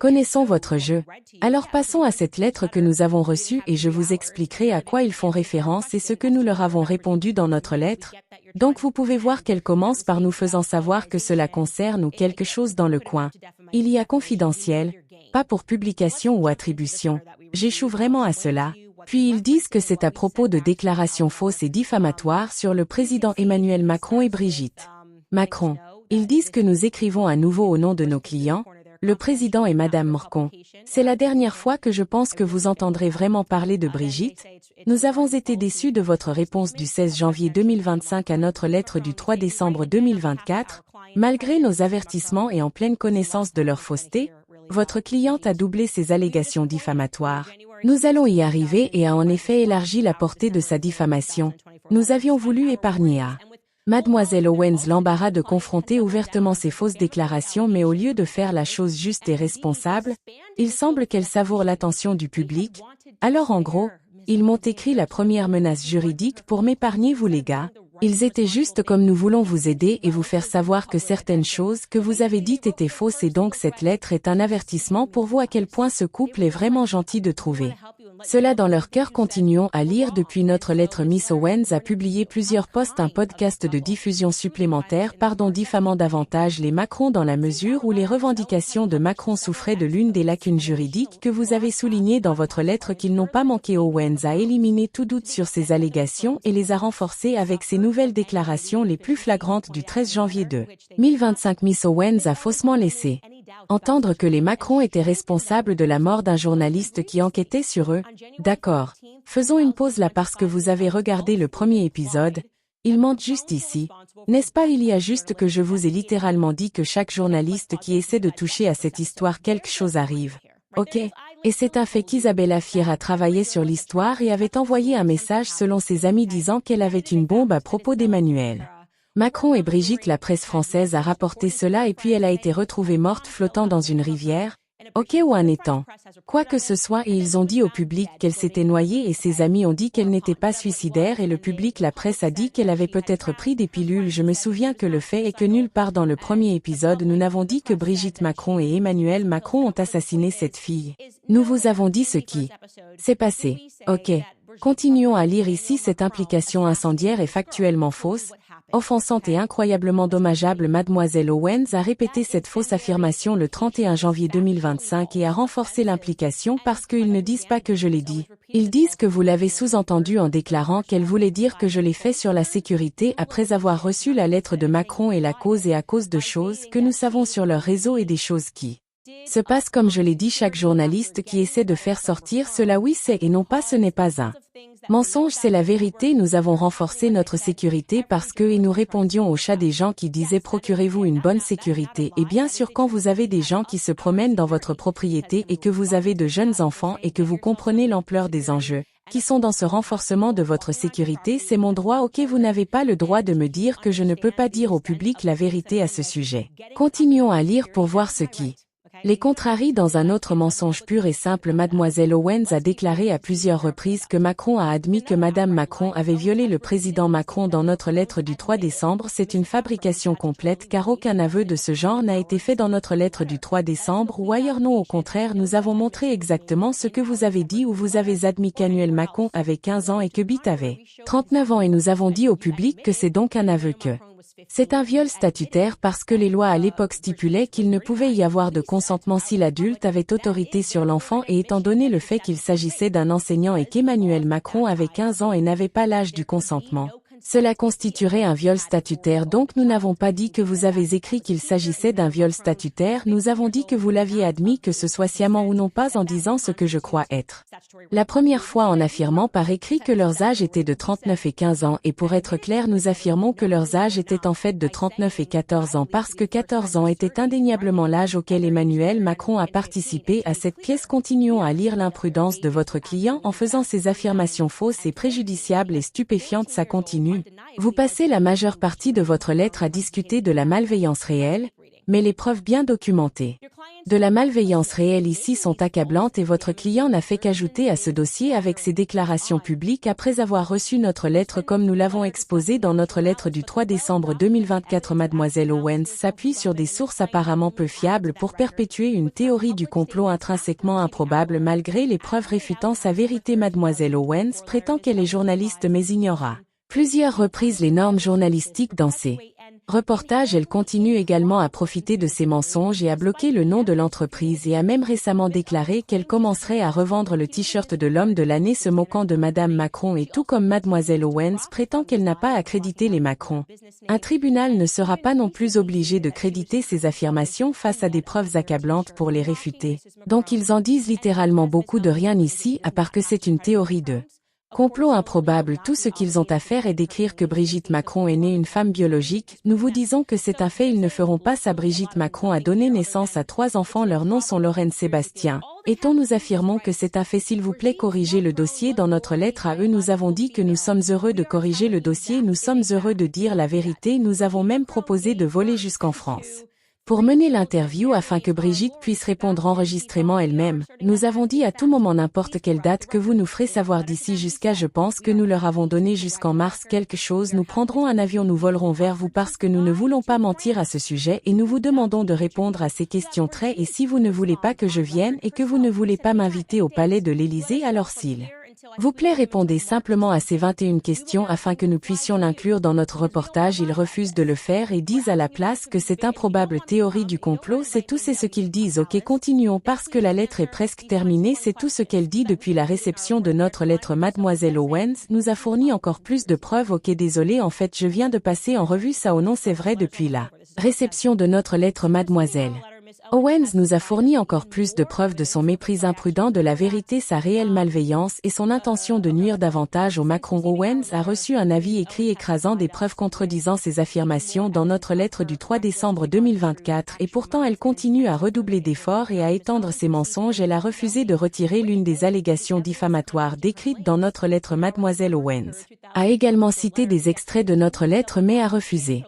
connaissons votre jeu. Alors passons à cette lettre que nous avons reçue et je vous expliquerai à quoi ils font référence et ce que nous leur avons répondu dans notre lettre. Donc vous pouvez voir qu'elle commence par nous faisant savoir que cela concerne ou quelque chose dans le coin. Il y a confidentiel, pas pour publication ou attribution. J'échoue vraiment à cela. Puis ils disent que c'est à propos de déclarations fausses et diffamatoires sur le président Emmanuel Macron et Brigitte Macron. Ils disent que nous écrivons à nouveau au nom de nos clients, le président et Madame Morcon. C'est la dernière fois que je pense que vous entendrez vraiment parler de Brigitte. Nous avons été déçus de votre réponse du 16 janvier 2025 à notre lettre du 3 décembre 2024. Malgré nos avertissements et en pleine connaissance de leur fausseté, votre cliente a doublé ses allégations diffamatoires. Nous allons y arriver et a en effet élargi la portée de sa diffamation. Nous avions voulu épargner à Mademoiselle Owens l'embarras de confronter ouvertement ces fausses déclarations, mais au lieu de faire la chose juste et responsable, il semble qu'elle savoure l'attention du public. Alors en gros, ils m'ont écrit la première menace juridique pour m'épargner vous les gars. Ils étaient juste comme nous voulons vous aider et vous faire savoir que certaines choses que vous avez dites étaient fausses et donc cette lettre est un avertissement pour vous à quel point ce couple est vraiment gentil de trouver cela dans leur cœur. Continuons à lire. Depuis notre lettre, Miss Owens a publié plusieurs posts, un podcast de diffusion supplémentaire, diffamant davantage les Macron dans la mesure où les revendications de Macron souffraient de l'une des lacunes juridiques que vous avez soulignées dans votre lettre qu'ils n'ont pas manqué. Owens a éliminé tout doute sur ces allégations et les a renforcées avec ses nouvelles déclarations les plus flagrantes du 13 janvier 2025. Miss Owens a faussement laissé entendre que les Macron étaient responsables de la mort d'un journaliste qui enquêtait sur eux. D'accord. Faisons une pause là parce que vous avez regardé le premier épisode. Ils mentent juste ici. N'est-ce pas? Il y a juste que je vous ai littéralement dit que chaque journaliste qui essaie de toucher à cette histoire, quelque chose arrive. Ok. Et c'est un fait qu'Isabella Fier a travaillé sur l'histoire et avait envoyé un message selon ses amis disant qu'elle avait une bombe à propos d'Emmanuel Macron et Brigitte. La presse française a rapporté cela et puis elle a été retrouvée morte flottant dans une rivière. Ok, ou un étang. Quoi que ce soit, et ils ont dit au public qu'elle s'était noyée et ses amis ont dit qu'elle n'était pas suicidaire et le public, la presse a dit qu'elle avait peut-être pris des pilules. Je me souviens que le fait est que nulle part dans le premier épisode nous n'avons dit que Brigitte Macron et Emmanuel Macron ont assassiné cette fille. Nous vous avons dit ce qui s'est passé. Ok. Continuons à lire ici. Cette implication incendiaire est factuellement fausse, offensante et incroyablement dommageable. Mademoiselle Owens a répété cette fausse affirmation le 31 janvier 2025 et a renforcé l'implication parce qu'ils ne disent pas que je l'ai dit. Ils disent que vous l'avez sous-entendu en déclarant qu'elle voulait dire que je l'ai fait sur la sécurité après avoir reçu la lettre de Macron et la cause et à cause de choses que nous savons sur leur réseau et des choses qui se passent. Comme je l'ai dit, chaque journaliste qui essaie de faire sortir cela, oui c'est et non pas, ce n'est pas un mensonge, c'est la vérité. Nous avons renforcé notre sécurité parce que et nous répondions au chat des gens qui disaient procurez-vous une bonne sécurité. Et bien sûr quand vous avez des gens qui se promènent dans votre propriété et que vous avez de jeunes enfants et que vous comprenez l'ampleur des enjeux qui sont dans ce renforcement de votre sécurité, c'est mon droit. Ok, vous n'avez pas le droit de me dire que je ne peux pas dire au public la vérité à ce sujet. Continuons à lire pour voir ce qui les contrarie. Dans un autre mensonge pur et simple, Mademoiselle Owens a déclaré à plusieurs reprises que Macron a admis que Madame Macron avait violé le président Macron dans notre lettre du 3 décembre. C'est une fabrication complète car aucun aveu de ce genre n'a été fait dans notre lettre du 3 décembre ou ailleurs. Non, au contraire, nous avons montré exactement ce que vous avez dit où vous avez admis qu'Emmanuel Macron avait 15 ans et que Bitt avait 39 ans et nous avons dit au public que c'est donc un aveu que c'est un viol statutaire parce que les lois à l'époque stipulaient qu'il ne pouvait y avoir de consentement si l'adulte avait autorité sur l'enfant et étant donné le fait qu'il s'agissait d'un enseignant et qu'Emmanuel Macron avait 15 ans et n'avait pas l'âge du consentement, Cela constituerait un viol statutaire, donc nous n'avons pas dit que vous avez écrit qu'il s'agissait d'un viol statutaire, nous avons dit que vous l'aviez admis, que ce soit sciemment ou non, pas en disant ce que je crois être. La première fois en affirmant par écrit que leurs âges étaient de 39 et 15 ans, et pour être clair, nous affirmons que leurs âges étaient en fait de 39 et 14 ans parce que 14 ans était indéniablement l'âge auquel Emmanuel Macron a participé à cette pièce. Continuons à lire l'imprudence de votre client en faisant ces affirmations fausses et préjudiciables et stupéfiantes. Ça continue. Vous passez la majeure partie de votre lettre à discuter de la malveillance réelle, mais les preuves bien documentées de la malveillance réelle ici sont accablantes et votre client n'a fait qu'ajouter à ce dossier avec ses déclarations publiques après avoir reçu notre lettre comme nous l'avons exposé dans notre lettre du 3 décembre 2024. Mademoiselle Owens s'appuie sur des sources apparemment peu fiables pour perpétuer une théorie du complot intrinsèquement improbable malgré les preuves réfutant sa vérité. Mademoiselle Owens prétend qu'elle est journaliste mais ignora plusieurs reprises les normes journalistiques dans ses reportages. Elle continue également à profiter de ces mensonges et à bloquer le nom de l'entreprise et a même récemment déclaré qu'elle commencerait à revendre le t-shirt de l'homme de l'année se moquant de Madame Macron et tout comme Mademoiselle Owens prétend qu'elle n'a pas à créditer les Macron. Un tribunal ne sera pas non plus obligé de créditer ces affirmations face à des preuves accablantes pour les réfuter. Donc ils en disent littéralement beaucoup de rien ici à part que c'est une théorie de complot improbable. Tout ce qu'ils ont à faire est d'écrire que Brigitte Macron est née une femme biologique. Nous vous disons que c'est un fait, ils ne feront pas ça. Brigitte Macron a donné naissance à 3 enfants, leurs noms sont Lorraine, Sébastien. Et nous affirmons que c'est un fait. S'il vous plaît, corrigez le dossier. Dans notre lettre à eux, nous avons dit que nous sommes heureux de corriger le dossier, nous sommes heureux de dire la vérité, nous avons même proposé de voler jusqu'en France pour mener l'interview afin que Brigitte puisse répondre enregistrement elle-même. Nous avons dit à tout moment n'importe quelle date que vous nous ferez savoir d'ici jusqu'à, je pense que nous leur avons donné jusqu'en mars quelque chose. Nous prendrons un avion, nous volerons vers vous parce que nous ne voulons pas mentir à ce sujet et nous vous demandons de répondre à ces questions très et si vous ne voulez pas que je vienne et que vous ne voulez pas m'inviter au palais de l'Élysée, alors s'il vous plaît, répondez simplement à ces 21 questions afin que nous puissions l'inclure dans notre reportage. Ils refusent de le faire et disent à la place que c'est improbable théorie du complot. C'est tout, c'est ce qu'ils disent. Ok, continuons parce que la lettre est presque terminée. C'est tout ce qu'elle dit depuis la réception de notre lettre. Mademoiselle Owens nous a fourni encore plus de preuves. Ok, désolé, en fait je viens de passer en revue ça au nom, c'est vrai, depuis la réception de notre lettre. Mademoiselle Owens nous a fourni encore plus de preuves de son mépris imprudent de la vérité, sa réelle malveillance et son intention de nuire davantage au Macron. Owens a reçu un avis écrit écrasant des preuves contredisant ses affirmations dans notre lettre du 3 décembre 2024 et pourtant elle continue à redoubler d'efforts et à étendre ses mensonges. Elle a refusé de retirer l'une des allégations diffamatoires décrites dans notre lettre. Mademoiselle Owens a également cité des extraits de notre lettre mais a refusé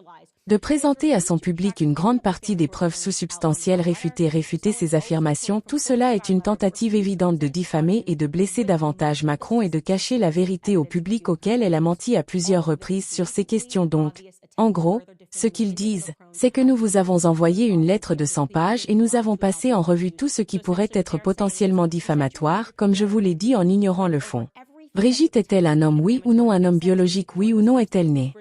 de présenter à son public une grande partie des preuves sous-substantielles. Réfuter ces affirmations, tout cela est une tentative évidente de diffamer et de blesser davantage Macron et de cacher la vérité au public auquel elle a menti à plusieurs reprises sur ces questions. Donc, en gros, ce qu'ils disent, c'est que nous vous avons envoyé une lettre de 100 pages et nous avons passé en revue tout ce qui pourrait être potentiellement diffamatoire, comme je vous l'ai dit, en ignorant le fond. Brigitte est-elle un homme, oui ou non? Un homme biologique, oui ou non? Est-elle née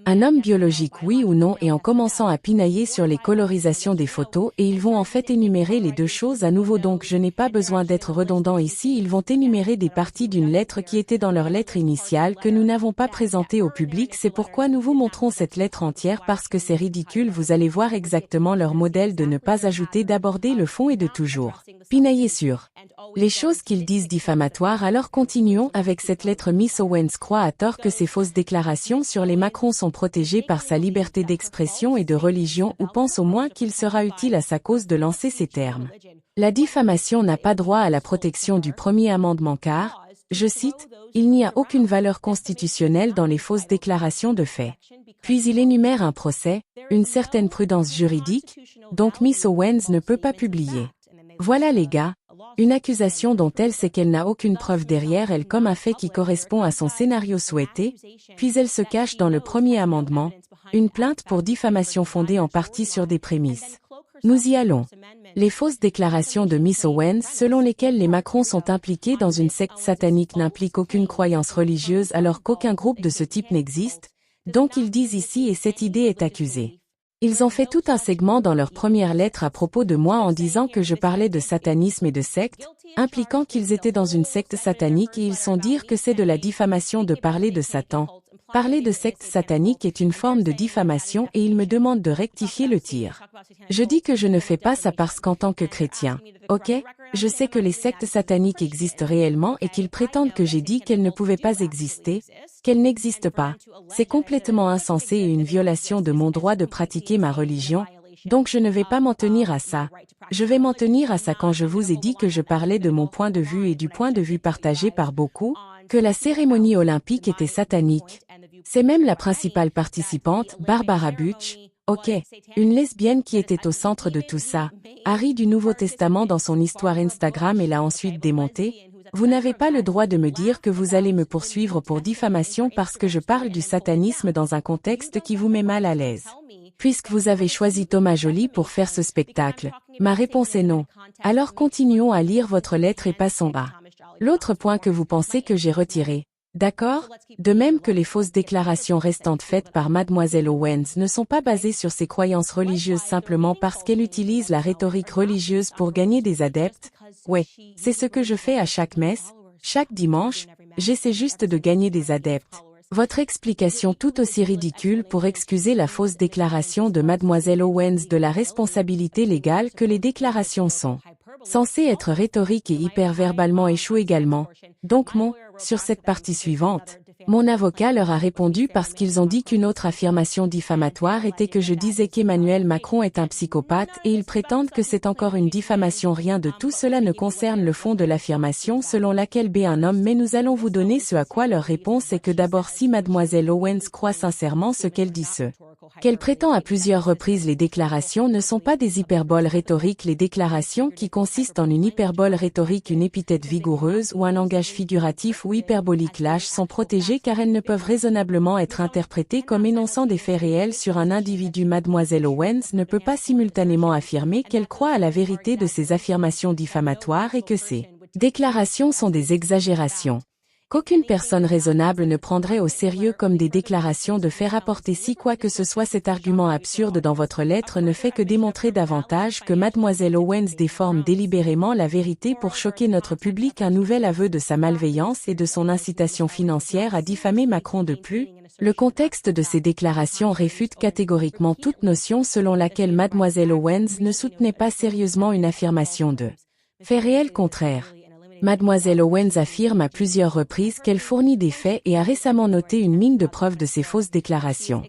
un homme biologique, oui ou non? Et en commençant à pinailler sur les colorisations des photos, et ils vont en fait énumérer les deux choses à nouveau, donc je n'ai pas besoin d'être redondant ici. Ils vont énumérer des parties d'une lettre qui était dans leur lettre initiale que nous n'avons pas présentée au public. C'est pourquoi nous vous montrons cette lettre entière parce que c'est ridicule. Vous allez voir exactement leur modèle de ne pas ajouter, d'aborder le fond et de toujours pinailler sur les choses qu'ils disent diffamatoires. Alors continuons avec cette lettre. Miss Owens croit à tort que ses fausses déclarations sur les Macron sont protégées par sa liberté d'expression et de religion, ou pense au moins qu'il sera utile à sa cause de lancer ces termes. La diffamation n'a pas droit à la protection du premier amendement car, je cite, il n'y a aucune valeur constitutionnelle dans les fausses déclarations de fait. Puis il énumère un procès, une certaine prudence juridique, donc Miss Owens ne peut pas publier. Voilà les gars, une accusation dont elle sait qu'elle n'a aucune preuve derrière elle comme un fait qui correspond à son scénario souhaité, puis elle se cache dans le premier amendement, une plainte pour diffamation fondée en partie sur des prémices. Nous y allons. Les fausses déclarations de Miss Owens selon lesquelles les Macron sont impliqués dans une secte satanique n'impliquent aucune croyance religieuse alors qu'aucun groupe de ce type n'existe, donc ils disent ici et cette idée est accusée. Ils ont fait tout un segment dans leur première lettre à propos de moi en disant que je parlais de satanisme et de secte, impliquant qu'ils étaient dans une secte satanique et ils sont dire que c'est de la diffamation de parler de Satan. Parler de secte satanique est une forme de diffamation et il me demande de rectifier le tir. Je dis que je ne fais pas ça parce qu'en tant que chrétien, ok, je sais que les sectes sataniques existent réellement et qu'ils prétendent que j'ai dit qu'elles ne pouvaient pas exister, qu'elles n'existent pas. C'est complètement insensé et une violation de mon droit de pratiquer ma religion, donc je ne vais pas m'en tenir à ça. Je vais m'en tenir à ça quand je vous ai dit que je parlais de mon point de vue et du point de vue partagé par beaucoup, que la cérémonie olympique était satanique. C'est même la principale participante, Barbara Butch, ok, une lesbienne qui était au centre de tout ça. Harry du Nouveau Testament dans son histoire Instagram et l'a ensuite démonté. Vous n'avez pas le droit de me dire que vous allez me poursuivre pour diffamation parce que je parle du satanisme dans un contexte qui vous met mal à l'aise. Puisque vous avez choisi Thomas Joly pour faire ce spectacle, ma réponse est non. Alors continuons à lire votre lettre et passons à l'autre point que vous pensez que j'ai retiré. D'accord? De même que les fausses déclarations restantes faites par Mademoiselle Owens ne sont pas basées sur ses croyances religieuses simplement parce qu'elle utilise la rhétorique religieuse pour gagner des adeptes. Ouais, c'est ce que je fais à chaque messe, chaque dimanche, j'essaie juste de gagner des adeptes. Votre explication tout aussi ridicule pour excuser la fausse déclaration de Mademoiselle Owens de la responsabilité légale que les déclarations sont censées être rhétoriques et hyper-verbalement échoue également. Donc sur cette partie suivante, mon avocat leur a répondu parce qu'ils ont dit qu'une autre affirmation diffamatoire était que je disais qu'Emmanuel Macron est un psychopathe et ils prétendent que c'est encore une diffamation. Rien de tout cela ne concerne le fond de l'affirmation selon laquelle B est un homme, mais nous allons vous donner ce à quoi leur réponse est que d'abord si Mademoiselle Owens croit sincèrement ce qu'elle dit qu'elle prétend à plusieurs reprises, les déclarations ne sont pas des hyperboles rhétoriques. Les déclarations qui consistent en une hyperbole rhétorique, une épithète vigoureuse ou un langage figuratif ou hyperbolique lâche sont protégées car elles ne peuvent raisonnablement être interprétées comme énonçant des faits réels sur un individu. Mademoiselle Owens ne peut pas simultanément affirmer qu'elle croit à la vérité de ses affirmations diffamatoires et que ces déclarations sont des exagérations qu'aucune personne raisonnable ne prendrait au sérieux comme des déclarations de faire apporter. Si quoi que ce soit, cet argument absurde dans votre lettre ne fait que démontrer davantage que Mademoiselle Owens déforme délibérément la vérité pour choquer notre public. Un nouvel aveu de sa malveillance et de son incitation financière à diffamer Macron. De plus, le contexte de ces déclarations réfute catégoriquement toute notion selon laquelle Mademoiselle Owens ne soutenait pas sérieusement une affirmation de fait réel contraire. Mademoiselle Owens affirme à plusieurs reprises qu'elle fournit des faits et a récemment noté une mine de preuves de ces fausses déclarations.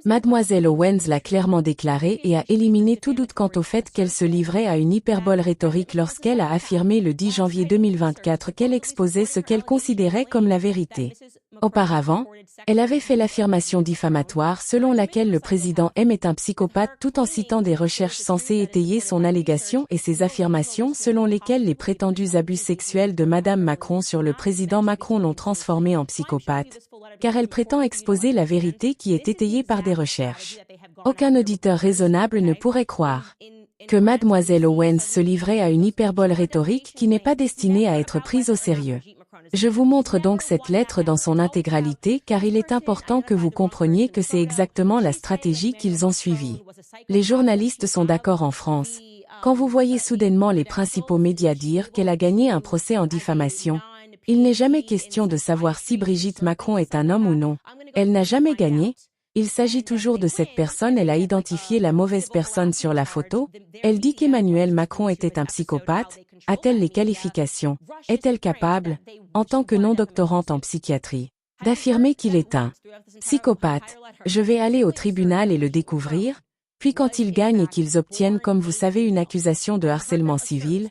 Mademoiselle Owens l'a clairement déclaré et a éliminé tout doute quant au fait qu'elle se livrait à une hyperbole rhétorique lorsqu'elle a affirmé le 10 janvier 2024 qu'elle exposait ce qu'elle considérait comme la vérité. Auparavant, elle avait fait l'affirmation diffamatoire selon laquelle le président M est un psychopathe tout en citant des recherches censées étayer son allégation et ses affirmations selon lesquelles les prétendus abus sexuels de Madame Macron sur le président Macron l'ont transformé en psychopathe, car elle prétend exposer la vérité qui est étayée par des recherches. Aucun auditeur raisonnable ne pourrait croire que Mademoiselle Owens se livrait à une hyperbole rhétorique qui n'est pas destinée à être prise au sérieux. Je vous montre donc cette lettre dans son intégralité car il est important que vous compreniez que c'est exactement la stratégie qu'ils ont suivie. Les journalistes sont d'accord en France. Quand vous voyez soudainement les principaux médias dire qu'elle a gagné un procès en diffamation, il n'est jamais question de savoir si Brigitte Macron est un homme ou non. Elle n'a jamais gagné. Il s'agit toujours de cette personne. Elle a identifié la mauvaise personne sur la photo. Elle dit qu'Emmanuel Macron était un psychopathe. A-t-elle les qualifications? Est-elle capable, en tant que non-doctorante en psychiatrie, d'affirmer qu'il est un psychopathe? Je vais aller au tribunal et le découvrir. Puis quand ils gagnent et qu'ils obtiennent, comme vous savez, une accusation de harcèlement civil,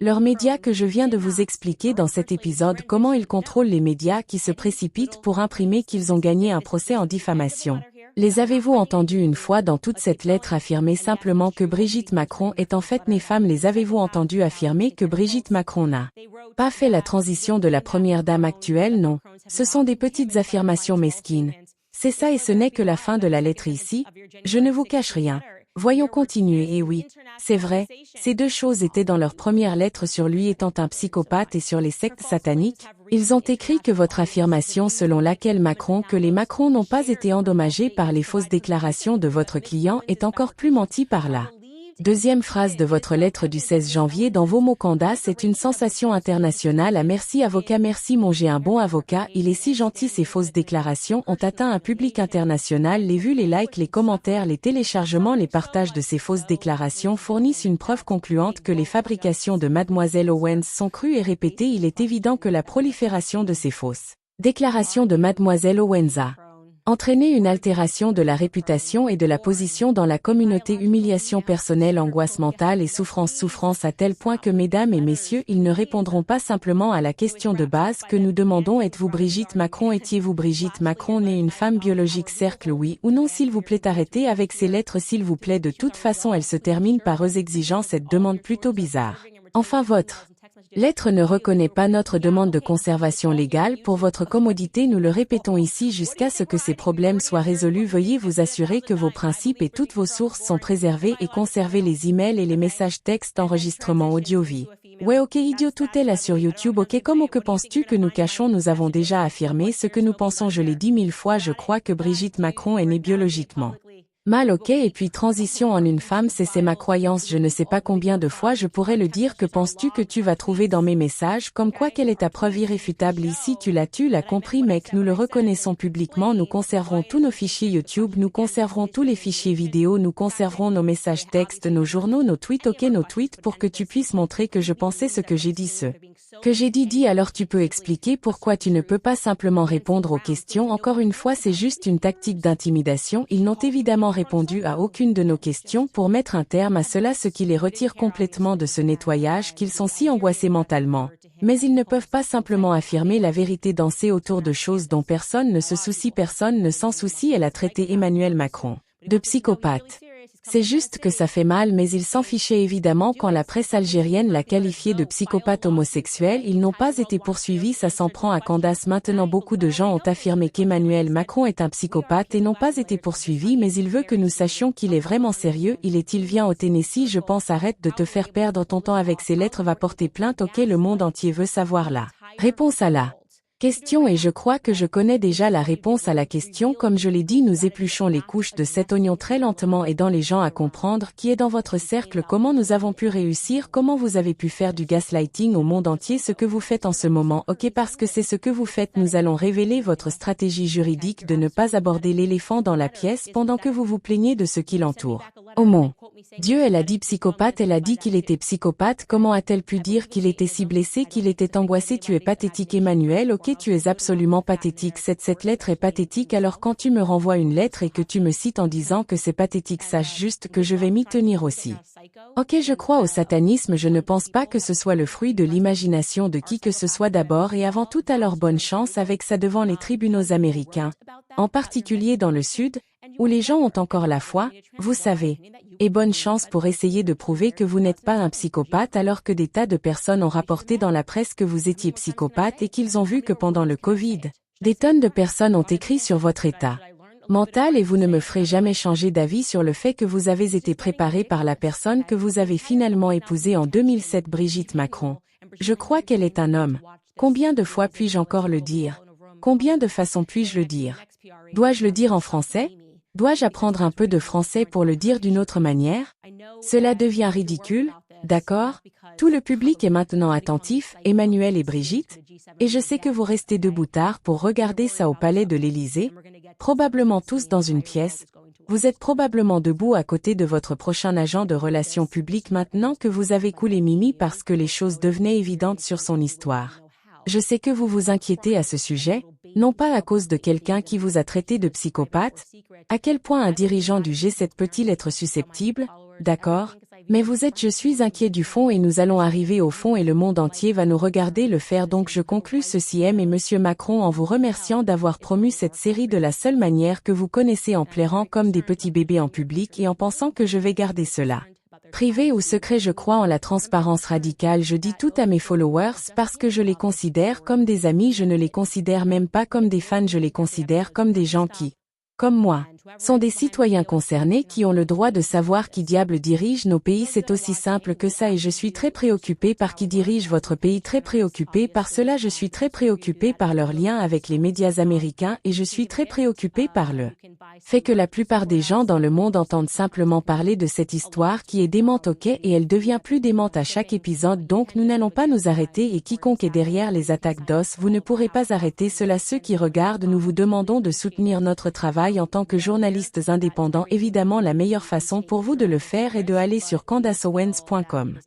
leurs médias que je viens de vous expliquer dans cet épisode comment ils contrôlent les médias qui se précipitent pour imprimer qu'ils ont gagné un procès en diffamation. Les avez-vous entendus une fois dans toute cette lettre affirmer simplement que Brigitte Macron est en fait née femme? Les avez-vous entendus affirmer que Brigitte Macron n'a pas fait la transition de la première dame actuelle? Non. Ce sont des petites affirmations mesquines. C'est ça et ce n'est que la fin de la lettre ici. Je ne vous cache rien. Voyons continuer. Et oui, c'est vrai, ces deux choses étaient dans leur première lettre sur lui étant un psychopathe et sur les sectes sataniques. Ils ont écrit que votre affirmation selon laquelle que les Macron n'ont pas été endommagés par les fausses déclarations de votre client est encore plus mentie par là. Deuxième phrase de votre lettre du 16 janvier dans vos mots Candace est une sensation internationale. Merci avocat, merci mon j'ai un bon avocat, il est si gentil. Ces fausses déclarations ont atteint un public international. Les vues, les likes, les commentaires, les téléchargements, les partages de ces fausses déclarations fournissent une preuve concluante que les fabrications de Mademoiselle Owens sont crues et répétées. Il est évident que la prolifération de ces fausses déclarations de Mademoiselle Owens a entraîner une altération de la réputation et de la position dans la communauté, humiliation personnelle, angoisse mentale et souffrance à tel point que mesdames et messieurs, ils ne répondront pas simplement à la question de base que nous demandons: êtes-vous Brigitte Macron? Étiez-vous Brigitte Macron née une femme biologique? Cercle oui ou non. S'il vous plaît, arrêtez avec ces lettres s'il vous plaît. De toute façon, elles se terminent par eux exigeant cette demande plutôt bizarre. Enfin, votre lettre ne reconnaît pas notre demande de conservation légale. Pour votre commodité, nous le répétons ici jusqu'à ce que ces problèmes soient résolus. Veuillez vous assurer que vos principes et toutes vos sources sont préservées et conservez les emails et les messages textes, enregistrements audio vie. Ouais, ok idiot, tout est là sur YouTube. Ok, comment que penses-tu que nous cachons? Nous avons déjà affirmé ce que nous pensons. Je l'ai dit 1000 fois, je crois que Brigitte Macron est née biologiquement mal, ok, et puis transition en une femme, c'est ma croyance. Je ne sais pas combien de fois je pourrais le dire. Que penses-tu que tu vas trouver dans mes messages? Comme quoi, quelle est ta preuve irréfutable ici? Tu l'as compris mec, nous le reconnaissons publiquement. Nous conserverons tous nos fichiers YouTube, nous conserverons tous les fichiers vidéo, nous conserverons nos messages textes, nos journaux, nos tweets, ok, nos tweets, pour que tu puisses montrer que je pensais ce que j'ai dit, que j'ai dit. Alors tu peux expliquer pourquoi tu ne peux pas simplement répondre aux questions. Encore une fois, c'est juste une tactique d'intimidation. Ils n'ont évidemment répondu à aucune de nos questions pour mettre un terme à cela, ce qui les retire complètement de ce nettoyage, qu'ils sont si angoissés mentalement. Mais ils ne peuvent pas simplement affirmer la vérité, danser autour de choses dont personne ne se soucie, personne ne s'en soucie. Elle a traité Emmanuel Macron de psychopathe. C'est juste que ça fait mal, mais ils s'en fichaient évidemment quand la presse algérienne l'a qualifié de psychopathe homosexuel. Ils n'ont pas été poursuivis, ça s'en prend à Candace. Maintenant, beaucoup de gens ont affirmé qu'Emmanuel Macron est un psychopathe et n'ont pas été poursuivis, mais il veut que nous sachions qu'il est vraiment sérieux. Il vient au Tennessee, je pense. Arrête de te faire perdre ton temps avec ces lettres, va porter plainte. Ok, le monde entier veut savoir la réponse à la question et je crois que je connais déjà la réponse à la question. Comme je l'ai dit, nous épluchons les couches de cet oignon très lentement, aidant les gens à comprendre qui est dans votre cercle, comment nous avons pu réussir, comment vous avez pu faire du gaslighting au monde entier, ce que vous faites en ce moment. Ok, parce que c'est ce que vous faites. Nous allons révéler votre stratégie juridique de ne pas aborder l'éléphant dans la pièce pendant que vous vous plaignez de ce qui l'entoure. Oh mon Dieu, elle a dit psychopathe, elle a dit qu'il était psychopathe. Comment a-t-elle pu dire qu'il était si blessé, qu'il était angoissé? Tu es pathétique Emmanuel, ok, tu es absolument pathétique. Cette lettre est pathétique. Alors quand tu me renvoies une lettre et que tu me cites en disant que c'est pathétique, sache juste que je vais m'y tenir aussi. Ok, je crois au satanisme, je ne pense pas que ce soit le fruit de l'imagination de qui que ce soit. D'abord et avant tout, alors bonne chance avec ça devant les tribunaux américains, en particulier dans le Sud, où les gens ont encore la foi, vous savez. Et bonne chance pour essayer de prouver que vous n'êtes pas un psychopathe alors que des tas de personnes ont rapporté dans la presse que vous étiez psychopathe et qu'ils ont vu que pendant le Covid, des tonnes de personnes ont écrit sur votre état mental et vous ne me ferez jamais changer d'avis sur le fait que vous avez été préparé par la personne que vous avez finalement épousée en 2007, Brigitte Macron. Je crois qu'elle est un homme. Combien de fois puis-je encore le dire? Combien de façons puis-je le dire? Dois-je le dire en français? Dois-je apprendre un peu de français pour le dire d'une autre manière? Cela devient ridicule, d'accord? Tout le public est maintenant attentif, Emmanuel et Brigitte, et je sais que vous restez debout tard pour regarder ça au palais de l'Élysée, probablement tous dans une pièce. Vous êtes probablement debout à côté de votre prochain agent de relations publiques maintenant que vous avez coulé Mimi parce que les choses devenaient évidentes sur son histoire. Je sais que vous vous inquiétez à ce sujet, non pas à cause de quelqu'un qui vous a traité de psychopathe. À quel point un dirigeant du G7 peut-il être susceptible? D'accord? Mais je suis inquiet du fond et nous allons arriver au fond et le monde entier va nous regarder le faire. Donc je conclus ceci M et Monsieur Macron en vous remerciant d'avoir promu cette série de la seule manière que vous connaissez, en pleurant comme des petits bébés en public et en pensant que je vais garder cela privé ou secret. Je crois en la transparence radicale. Je dis tout à mes followers parce que je les considère comme des amis. Je ne les considère même pas comme des fans. Je les considère comme des gens qui, comme moi, sont des citoyens concernés qui ont le droit de savoir qui diable dirige nos pays. C'est aussi simple que ça et je suis très préoccupé par qui dirige votre pays, très préoccupé par cela, je suis très préoccupé par leur lien avec les médias américains et je suis très préoccupé par le fait que la plupart des gens dans le monde entendent simplement parler de cette histoire qui est démente, ok, et elle devient plus démente à chaque épisode, donc nous n'allons pas nous arrêter et quiconque est derrière les attaques d'os, vous ne pourrez pas arrêter cela. Ceux qui regardent, nous vous demandons de soutenir notre travail en tant que journalistes indépendants. Évidemment, la meilleure façon pour vous de le faire est de aller sur CandaceOwens.com.